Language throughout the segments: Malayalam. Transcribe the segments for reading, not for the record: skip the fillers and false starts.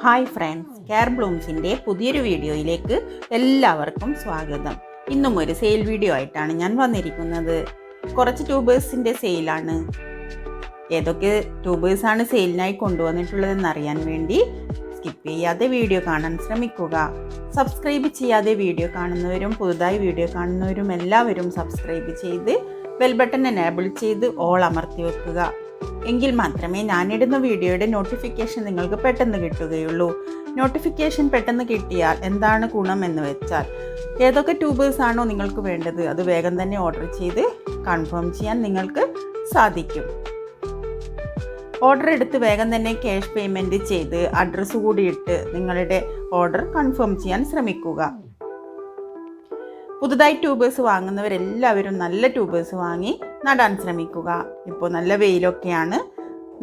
ഹായ് ഫ്രണ്ട്സ്, കെയർ ബ്ലൂംസിൻ്റെ പുതിയൊരു വീഡിയോയിലേക്ക് എല്ലാവർക്കും സ്വാഗതം. ഇന്നും ഒരു സെയിൽ വീഡിയോ ആയിട്ടാണ് ഞാൻ വന്നിരിക്കുന്നത്. കുറച്ച് ട്യൂബേഴ്സിൻ്റെ സെയിലാണ്. ഏതൊക്കെ ട്യൂബേഴ്സാണ് സെയിലിനായി കൊണ്ടുവന്നിട്ടുള്ളതെന്ന് അറിയാൻ വേണ്ടി സ്കിപ്പ് ചെയ്യാതെ വീഡിയോ കാണാൻ ശ്രമിക്കുക. സബ്സ്ക്രൈബ് ചെയ്യാതെ വീഡിയോ കാണുന്നവരും പുതുതായി വീഡിയോ കാണുന്നവരും എല്ലാവരും സബ്സ്ക്രൈബ് ചെയ്ത് ബെൽ ബട്ടൺ എനേബിൾ ചെയ്ത് ഓൾ അമർത്തി വെക്കുക. എങ്കിൽ മാത്രമേ ഞാനിടുന്ന വീഡിയോയുടെ നോട്ടിഫിക്കേഷൻ നിങ്ങൾക്ക് പെട്ടെന്ന് കിട്ടുകയുള്ളൂ. നോട്ടിഫിക്കേഷൻ പെട്ടെന്ന് കിട്ടിയാൽ എന്താണ് ഗുണം എന്ന് വെച്ചാൽ, ഏതൊക്കെ ട്യൂബേഴ്സ് ആണോ നിങ്ങൾക്ക് വേണ്ടത് അത് വേഗം തന്നെ ഓർഡർ ചെയ്ത് കൺഫേം ചെയ്യാൻ നിങ്ങൾക്ക് സാധിക്കും. ഓർഡർ എടുത്ത് വേഗം തന്നെ ക്യാഷ് പേയ്മെൻറ്റ് ചെയ്ത് അഡ്രസ്സ് കൂടി ഇട്ട് നിങ്ങളുടെ ഓർഡർ കൺഫേം ചെയ്യാൻ ശ്രമിക്കുക. പുതുതായി ട്യൂബേഴ്സ് വാങ്ങുന്നവരെല്ലാവരും നല്ല ട്യൂബേഴ്സ് വാങ്ങി നടാൻ ശ്രമിക്കുക. ഇപ്പോൾ നല്ല വെയിലൊക്കെയാണ്,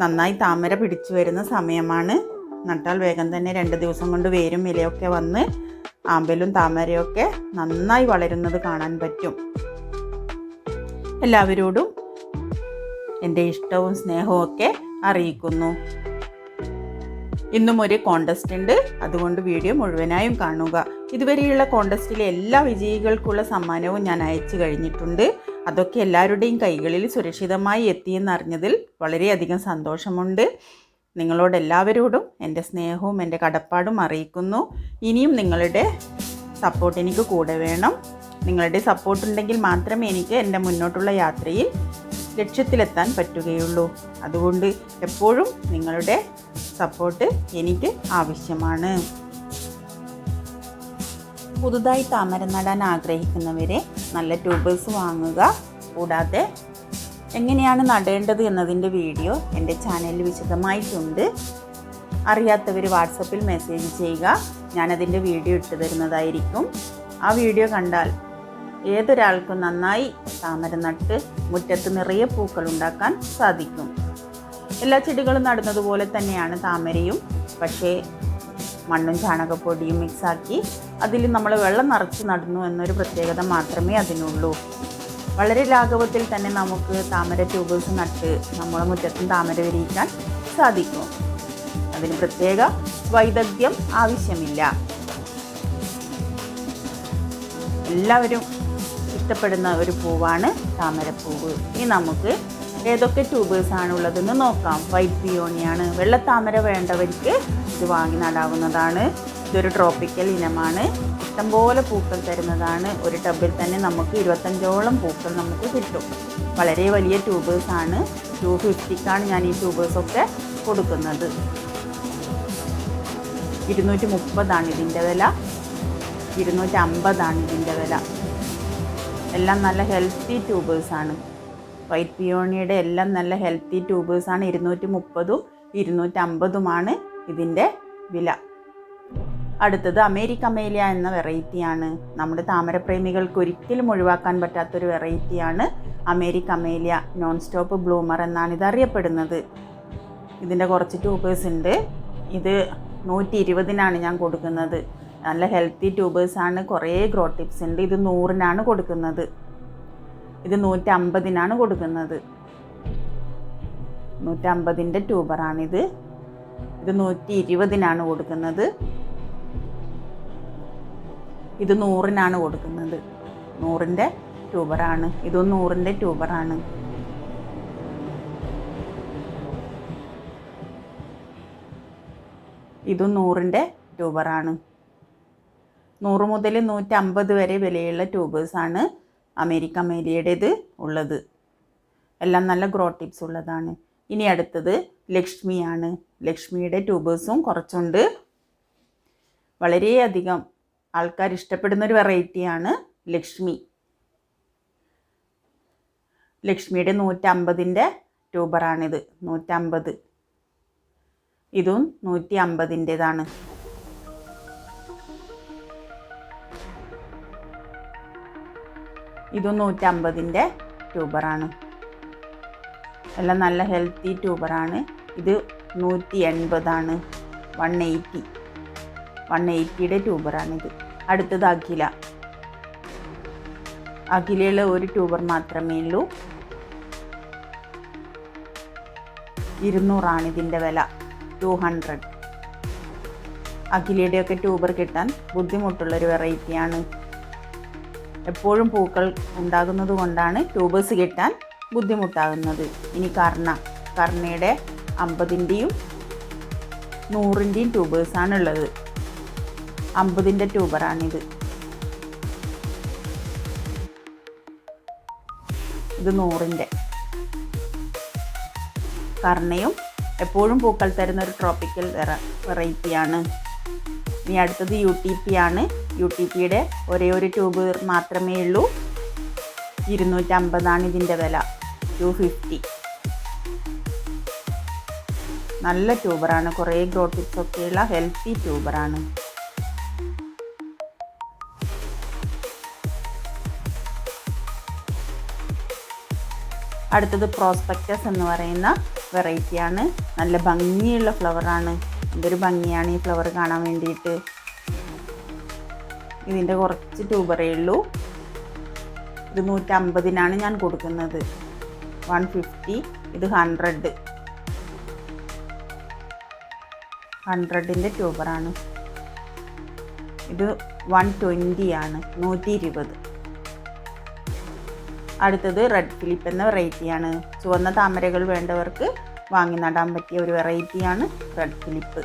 നന്നായി താമര പിടിച്ചു വരുന്ന സമയമാണ്. നട്ടാൽ വേഗം തന്നെ 2 ദിവസം കൊണ്ട് വേരും ഇലയൊക്കെ വന്ന് ആമ്പലും താമരയൊക്കെ നന്നായി വളരുന്നത് കാണാൻ പറ്റും. എല്ലാവരോടും എൻ്റെ ഇഷ്ടവും സ്നേഹവും ഒക്കെ അറിയിക്കുന്നു. ഇന്നും ഒരു കോൺടെസ്റ്റ് ഉണ്ട്, അതുകൊണ്ട് വീഡിയോ മുഴുവനായും കാണുക. ഇതുവരെയുള്ള കോൺടെസ്റ്റിലെ എല്ലാ വിജയികൾക്കുള്ള സമ്മാനവും ഞാൻ അയച്ചു കഴിഞ്ഞിട്ടുണ്ട്. അതൊക്കെ എല്ലാവരുടെയും കൈകളിൽ സുരക്ഷിതമായി എത്തിയെന്നറിഞ്ഞതിൽ വളരെയധികം സന്തോഷമുണ്ട്. നിങ്ങളോടെല്ലാവരോടും എൻ്റെ സ്നേഹവും എൻ്റെ കടപ്പാടും അറിയിക്കുന്നു. ഇനിയും നിങ്ങളുടെ സപ്പോർട്ട് എനിക്ക് കൂടെ വേണം. നിങ്ങളുടെ സപ്പോർട്ട് ഉണ്ടെങ്കിൽ മാത്രമേ എനിക്ക് എൻ്റെ മുന്നോട്ടുള്ള യാത്രയിൽ ലക്ഷ്യത്തിലെത്താൻ പറ്റുകയുള്ളൂ. അതുകൊണ്ട് എപ്പോഴും നിങ്ങളുടെ സപ്പോർട്ട് എനിക്ക് ആവശ്യമാണ്. പുതുതായി താമര നടാൻ ആഗ്രഹിക്കുന്നവരെ നല്ല ട്യൂബേഴ്സ് വാങ്ങുക. കൂടാതെ എങ്ങനെയാണ് നടേണ്ടത് എന്നതിൻ്റെ വീഡിയോ എൻ്റെ ചാനലിൽ വിശദമായിട്ടുണ്ട്. അറിയാത്തവർ വാട്സപ്പിൽ മെസ്സേജ് ചെയ്യുക, ഞാനതിൻ്റെ വീഡിയോ ഇട്ട് തരുന്നതായിരിക്കും. ആ വീഡിയോ കണ്ടാൽ ഏതൊരാൾക്കും നന്നായി താമര നട്ട് മുറ്റത്ത് നിറയെ പൂക്കൾ ഉണ്ടാക്കാൻ സാധിക്കും. എല്ലാ ചെടികളും നടുന്നതുപോലെ തന്നെയാണ് താമരയും. പക്ഷേ മണ്ണും ചാണകപ്പൊടിയും മിക്സാക്കി അതിൽ നമ്മൾ വെള്ളം നിറച്ച് നടുന്നു എന്നൊരു പ്രത്യേകത മാത്രമേ അതിനുള്ളൂ. വളരെ ലാഘവത്തിൽ തന്നെ നമുക്ക് താമര ട്യൂബേഴ്സ് നട്ട് നമ്മളെ മുറ്റത്തും താമര വിരിയിക്കാൻ സാധിക്കും. അതിന് പ്രത്യേക വൈദഗ്ധ്യം ആവശ്യമില്ല. എല്ലാവരും ഇഷ്ടപ്പെടുന്ന ഒരു പൂവാണ് താമരപ്പൂവ്. ഇനി നമുക്ക് ഏതൊക്കെ ട്യൂബേഴ്സാണ് ഉള്ളതെന്ന് നോക്കാം. വൈറ്റ് പിയോണിയാണ്. വെള്ളത്താമര വേണ്ടവർക്ക് ഇത് വാങ്ങി നടാവുന്നതാണ്. ഇതൊരു ട്രോപ്പിക്കൽ ഇനമാണ്. ഇഷ്ടംപോലെ പൂക്കൾ തരുന്നതാണ്. ഒരു ടബിൽ തന്നെ നമുക്ക് 25ഓളം പൂക്കൾ നമുക്ക് കിട്ടും. വളരെ വലിയ ട്യൂബേഴ്സാണ്. 250ക്കാണ് ഞാൻ ഈ ട്യൂബേഴ്സൊക്കെ കൊടുക്കുന്നത്. 230 ഇതിൻ്റെ വില, 250 ഇതിൻ്റെ വില. എല്ലാം നല്ല ഹെൽത്തി ട്യൂബേഴ്സാണ്. വൈറ്റ് പിയോണിയുടെ എല്ലാം നല്ല ഹെൽത്തി ട്യൂബേഴ്സാണ്. 230ഉം 250ഉമാണ് ഇതിൻ്റെ വില. അടുത്തത് അമേരിക്ക അമേലിയ എന്ന വെറൈറ്റിയാണ്. നമ്മുടെ താമരപ്രേമികൾക്ക് ഒരിക്കലും ഒഴിവാക്കാൻ പറ്റാത്തൊരു വെറൈറ്റിയാണ് America Amelia. Non stop Blumer എന്നാണ് ഇത് അറിയപ്പെടുന്നത്. ഇതിൻ്റെ കുറച്ച് ട്യൂബേഴ്സ് ഉണ്ട്. ഇത് 120നാണ് ഞാൻ കൊടുക്കുന്നത്. നല്ല ഹെൽത്തി ട്യൂബേഴ്സാണ്. കുറേ ഗ്രോ ടിപ്സ് ഉണ്ട്. ഇത് 100നാണ് കൊടുക്കുന്നത്. ഇത് 150നാണ് കൊടുക്കുന്നത്. 150ൻ്റെ ട്യൂബറാണിത്. ഇത് 120നാണ് കൊടുക്കുന്നത്. ഇത് 100നാണ് കൊടുക്കുന്നത്. 100ൻ്റെ ട്യൂബറാണ്. ഇതും 100ൻ്റെ ട്യൂബറാണ്. ഇതും 100ൻ്റെ ട്യൂബറാണ്. 100 മുതൽ 150 വരെ വിലയുള്ള ട്യൂബേഴ്സാണ് അമേരിക്ക അമേലിയയുടേത് ഉള്ളത്. എല്ലാം നല്ല ഗ്രോ ടിപ്സ് ഉള്ളതാണ്. ഇനി അടുത്തത് ലക്ഷ്മിയാണ്. ലക്ഷ്മിയുടെ ട്യൂബേഴ്സും കുറച്ചുണ്ട്. വളരെയധികം ആൾക്കാർ ഇഷ്ടപ്പെടുന്നൊരു വെറൈറ്റിയാണ് ലക്ഷ്മി. ലക്ഷ്മിയുടെ 150ൻ്റെ ട്യൂബറാണിത്. 150. ഇതും 150ൻ്റേതാണ്. ഇതും 150ൻ്റെ ട്യൂബറാണ്. എല്ലാം നല്ല ഹെൽത്തി ട്യൂബറാണ്. ഇത് 180ആണ്. 180യുടെ ട്യൂബറാണിത്. അടുത്തത് അഖില. അഖിലയുള്ള ഒരു ട്യൂബർ മാത്രമേ ഉള്ളൂ. 200 ഇതിൻ്റെ വില. 200. അഖിലയുടെയൊക്കെ ട്യൂബർ കിട്ടാൻ ബുദ്ധിമുട്ടുള്ളൊരു വെറൈറ്റിയാണ്. എപ്പോഴും പൂക്കൾ ഉണ്ടാകുന്നത് കൊണ്ടാണ് ട്യൂബേഴ്സ് കിട്ടാൻ ബുദ്ധിമുട്ടാകുന്നത്. ഇനി കർണയുടെ 50-ൻ്റെയും 100-ൻ്റെയും ട്യൂബേഴ്സാണ് ഉള്ളത്. 50-ൻ്റെ ട്യൂബറാണിത്. ഇത് 100-ൻ്റെ. കർണയും എപ്പോഴും പൂക്കൾ തരുന്ന ഒരു ട്രോപ്പിക്കൽ വെറൈറ്റിയാണ്. ഇനി അടുത്തത് UTP ആണ്. UTPയുടെ ഒരേ ഒരു ട്യൂബ് മാത്രമേ ഉള്ളൂ. 250 ഇതിൻ്റെ വില. 250. നല്ല ട്യൂബറാണ്. കുറേ ഗ്രോ ടിപ്സ് ഒക്കെയുള്ള ഹെൽത്തി ട്യൂബറാണ്. അടുത്തത് പ്രോസ്പെക്ടസ് എന്ന് പറയുന്ന വെറൈറ്റിയാണ്. നല്ല ഭംഗിയുള്ള ഫ്ലവറാണ്. എന്തൊരു ഭംഗിയാണ് ഈ ഫ്ലവർ കാണാൻ വേണ്ടിയിട്ട്. ഇതിൻ്റെ കുറച്ച് ട്യൂബറേ ഉള്ളൂ. ഇത് 150-നാണ് ഞാൻ കൊടുക്കുന്നത്. 150. ഇത് 100-ൻ്റെ ട്യൂബറാണ്. ഇത് 120 ആണ്. 120. അടുത്തത് റെഡ് ഫിലിപ്പ് എന്ന വെറൈറ്റിയാണ്. ചുവന്ന താമരകൾ വേണ്ടവർക്ക് വാങ്ങി നടാൻ പറ്റിയ ഒരു വെറൈറ്റിയാണ് റെഡ് ഫിലിപ്പ്.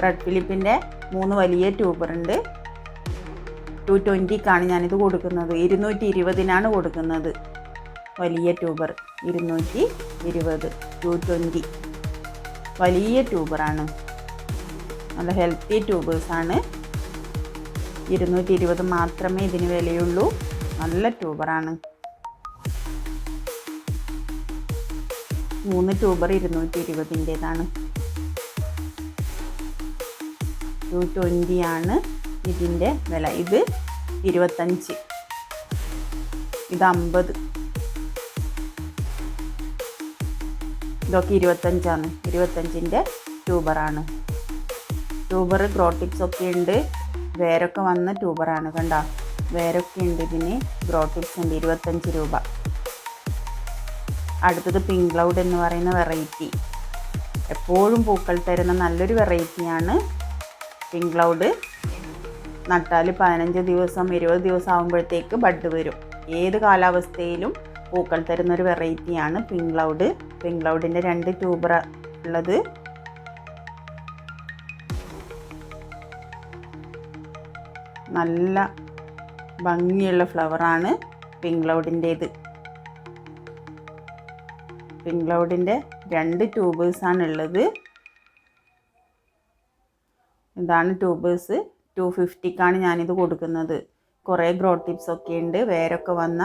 റെഡ് ഫിലിപ്പിൻ്റെ 3 വലിയ ട്യൂബറുണ്ട്. 220-ക്കാണ് ഞാനിത് കൊടുക്കുന്നത്. 220-നാണ് കൊടുക്കുന്നത്. വലിയ ട്യൂബർ 220. 220 വലിയ ട്യൂബറാണ്. നല്ല ഹെൽത്തി ട്യൂബേഴ്സാണ്. 220 മാത്രമേ ഇതിന് വിലയുള്ളൂ. നല്ല ട്യൂബറാണ്. 3 ട്യൂബർ 220-ൻ്റേതാണ്. 220 ആണ് ഇതിൻ്റെ വില. ഇത് 25. ഇത് 50. ഇതൊക്കെ 25 ആണ്. 25-ൻ്റെ ട്യൂബറാണ്. ട്യൂബർ ഗ്രോ ടിപ്സ് ഒക്കെ ഉണ്ട്. വേരൊക്കെ വന്ന ട്യൂബറാണ്. കണ്ട വേരൊക്കെ ഉണ്ട്. ഇതിന് ഗ്രോ ടിപ്സ് ഉണ്ട്. 25 രൂപ. അടുത്തത് പിങ്ക് ക്ലൗഡ് എന്ന് പറയുന്ന വെറൈറ്റി. എപ്പോഴും പൂക്കൾ തരുന്ന നല്ലൊരു വെറൈറ്റിയാണ് പിങ്ക് ക്ലൗഡ്. നട്ടാൽ 15 ദിവസം 20 ദിവസം ആകുമ്പോഴത്തേക്ക് ബഡ് വരും. ഏത് കാലാവസ്ഥയിലും പൂക്കൾ തരുന്നൊരു വെറൈറ്റിയാണ് പിങ്ക് ക്ലൗഡ്. പിങ്ക് ക്ലൗഡിൻ്റെ 2 ട്യൂബർ ഉള്ളത്. നല്ല ഭംഗിയുള്ള ഫ്ലവറാണ് പിങ്ക് ക്ലൗഡിൻ്റേത്. പിങ്ക് ക്ലൗഡിൻ്റെ 2 ട്യൂബേഴ്സാണ് ഉള്ളത്. ഇതാണ് ട്യൂബേഴ്സ്. 250-ക്കാണ് ഞാനിത് കൊടുക്കുന്നത്. കുറേ ഗ്രോ ടിപ്സ് ഒക്കെ ഉണ്ട്. വേരൊക്കെ വന്ന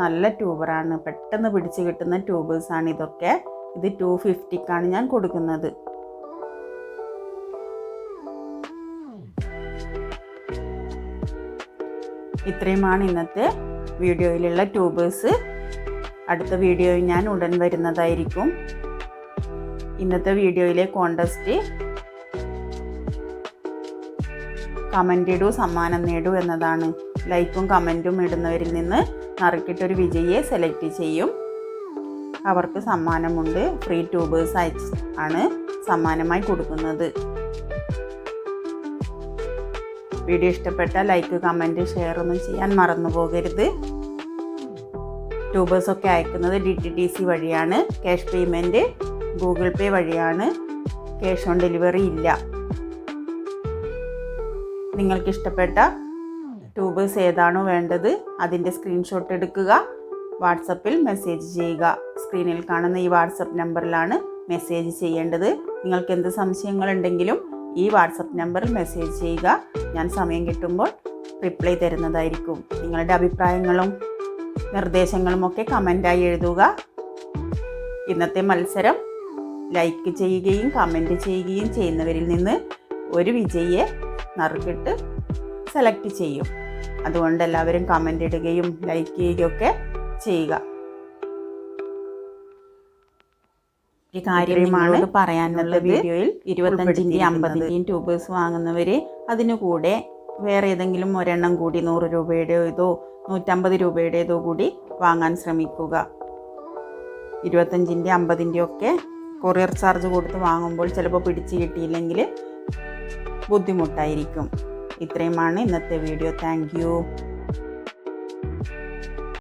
നല്ല ട്യൂബറാണ്. പെട്ടെന്ന് പിടിച്ച് കിട്ടുന്ന ട്യൂബേഴ്സാണ് ഇതൊക്കെ. ഇത് 250-ക്കാണ് ഞാൻ കൊടുക്കുന്നത്. ഇത്രയുമാണ് ഇന്നത്തെ വീഡിയോയിലുള്ള ട്യൂബേഴ്സ്. അടുത്ത വീഡിയോയിൽ ഞാൻ ഉടൻ വരുന്നതായിരിക്കും. ഇന്നത്തെ വീഡിയോയിലെ കോൺടെസ്റ്റ് കമൻ്റ് ഇടൂ സമ്മാനം നേടൂ എന്നതാണ്. ലൈക്കും കമൻറ്റും ഇടുന്നവരിൽ നിന്ന് നറുക്കിട്ടൊരു വിജയിയെ സെലക്ട് ചെയ്യും. അവർക്ക് സമ്മാനമുണ്ട്. ഫ്രീ ട്യൂബേഴ്സ് ആണ് സമ്മാനമായി കൊടുക്കുന്നത്. വീഡിയോ ഇഷ്ടപ്പെട്ടാൽ ലൈക്ക് കമൻറ്റ് ഷെയർ ഒന്നും ചെയ്യാൻ മറന്നു പോകരുത്. ട്യൂബേഴ്സൊക്കെ അയക്കുന്നത് DTDC വഴിയാണ്. ക്യാഷ് പേയ്മെൻറ്റ് ഗൂഗിൾ പേ വഴിയാണ്. ക്യാഷ് ഓൺ ഡെലിവറി ഇല്ല. നിങ്ങൾക്കിഷ്ടപ്പെട്ട ട്യൂബേഴ്സ് ഏതാണോ വേണ്ടത് അതിൻ്റെ സ്ക്രീൻഷോട്ട് എടുക്കുക. വാട്സപ്പിൽ മെസ്സേജ് ചെയ്യുക. സ്ക്രീനിൽ കാണുന്ന ഈ വാട്സപ്പ് നമ്പറിലാണ് മെസ്സേജ് ചെയ്യേണ്ടത്. നിങ്ങൾക്ക് എന്ത് സംശയങ്ങളുണ്ടെങ്കിലും ഈ വാട്സപ്പ് നമ്പറിൽ മെസ്സേജ് ചെയ്യുക. ഞാൻ സമയം കിട്ടുമ്പോൾ റിപ്ലൈ തരുന്നതായിരിക്കും. നിങ്ങളുടെ അഭിപ്രായങ്ങളും നിർദ്ദേശങ്ങളുമൊക്കെ കമൻ്റായി എഴുതുക. ഇന്നത്തെ മത്സരം ലൈക്ക് ചെയ്യുകയും കമൻറ്റ് ചെയ്യുകയും ചെയ്യുന്നവരിൽ നിന്ന് ഒരു വിജയിയെ നറുക്കിട്ട് സെലക്ട് ചെയ്യും. അതുകൊണ്ട് എല്ലാവരും കമൻ്റ് ഇടുകയും ലൈക്ക് ചെയ്യുകയൊക്കെ ചെയ്യുക. ഒരു കാര്യമാണ് പറയാനുള്ള വീഡിയോയിൽ 25-ൻ്റെയും 50-ൻ്റെയും ട്യൂബേഴ്സ് വാങ്ങുന്നവർ അതിനു കൂടെ വേറെ ഏതെങ്കിലും ഒരെണ്ണം കൂടി 100 രൂപയുടേതോ 150 രൂപയുടേതോ കൂടി വാങ്ങാൻ ശ്രമിക്കുക. 25-ൻ്റെയും 50-ൻ്റെയും ഒക്കെ കൊറിയർ ചാർജ് കൊടുത്ത് വാങ്ങുമ്പോൾ ചിലപ്പോൾ പിടിച്ച് കിട്ടിയില്ലെങ്കിൽ ബുദ്ധിമുട്ടായിരിക്കും. ഇത്രയുമാണ് ഇന്നത്തെ വീഡിയോ. Thank you.